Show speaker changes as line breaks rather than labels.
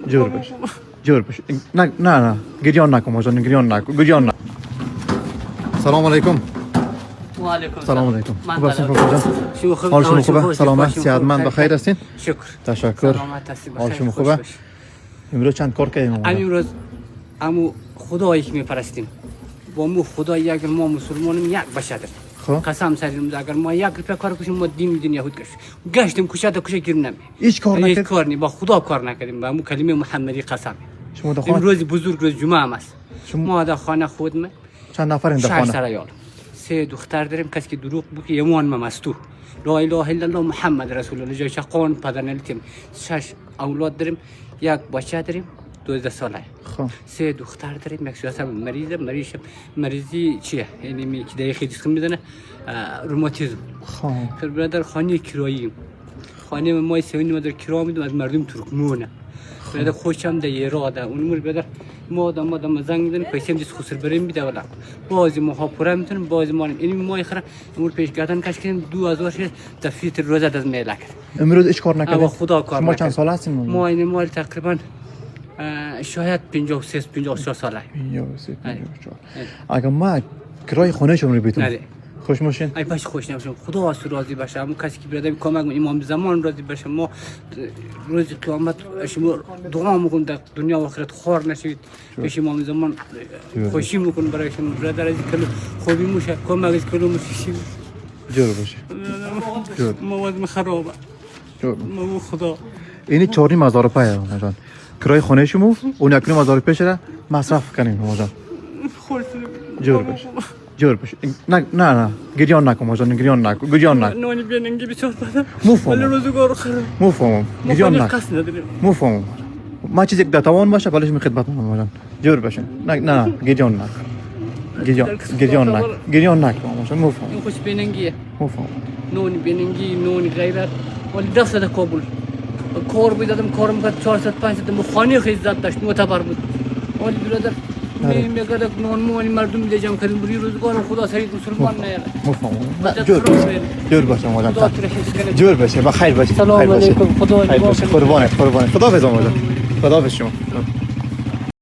جور باش جور باش نه گریان نکن ماجان گریان نکن. سلام علیکم.
و علیکم
سلام علیکم. خوب هستین
خوب
جان؟ حال شما خوبه؟ سلامت صحتمند بخیر هستین؟
شکر.
تشکر.
سلامت هستی بخیر.
حال شما خوبه؟ امروز چند کار کردیم؟
امروز امو خدایی که میپرستیم با مو خدایی اگر ما مسلمانیم یک بشه در
خب
قسم سریم اگر ما یک روپیه کار کنیم ما دین یهود گشتیم کوچه تا کوچه گیر نمی
هیچ کار نکردیم.
کار نی با خدا کار نکردیم با مو کلمه محمدی قسم.
شما در خانه
روز بزرگ روز جمعه هم است.
شما
ما در خانه خودم
چند نفرین در
6
خانه؟
سر 3 دختر داریم کسی که دروغ بگه یمان مستور لا اله الا الله محمد رسول الله جایش قان پدرنلتیم 6 اولاد داریم یک بچه داریم 12 ساله.
خب
3 دختر داریم یک سیاست مریضی چیه یعنی می که دقیقی دیسکم میزنه روماتیسم.
خب
برادر خانه کراییم خانه ما 3 مدر کرا میدیم از مردم ترکمونه. برادر خوشم ده اراده اونمول برادر ما دم زنگ میزنیم پیسه دیس خسر بریم میده ولی بعضی ما پورا میتونیم بعضی ما این ما اخر امور پیش گردن کش کردیم 2000 دفیت روزه از میل کرد.
امروز هیچ کار نکردیم.
خدا کار
شما چند سال هستین؟
ما این مال تقریبا شاید 53 54 ساله.
54. اگر ما کرای خانه شما رو بیتون خوش ماشین؟
ای باش خوش نمیشم خدا راضی باشه اما کسی که برادر کمک امام زمان راضی باشه ما روز قیامت شما دعا میکنم در دنیا و آخرت خور نشید پیش امام زمان خوشی میکنم برای شما برادر از کلو خوبی موشه کمک از کلو موشی
جور باشه جور
ما وضع خرابه
جور
ما خدا
اینی 4000 روپیه ماجان کرای خانه شما اون 1000 روپیه شده مصرف کنین ماجان.
خوش
جور باشه جور باشه نه گریان نکن ماجان گریان نکن.
نونی بیننگی بسیار بده
مفهوم
ولی روزگار خراب
مفهوم گریان
ما
نکن
قصد نداریم
مفهوم ما چیزی که توان باشه بلش می خدمت کنم ماجان. جور باشه نه گریان نکن گریان نکن ماجان مفهوم
این خوش بیننگیه
مفهوم
نون بیننگی نون غیرت ولی دست ده کابل کار بیدادم کارم کرد 400 500 خانه خیزت داشت معتبر بود ولی برادر میگه نون مونی مردم دیگه جمع کردیم بری روزگار خدا سعید مسلمان نه
مفهوم جور باشه ماجان
خدا ترحیز کنه
جور باشه بخیر باشه
سلام علیکم خدا
قربانت خدا حافظ ماجان خدا حافظ شما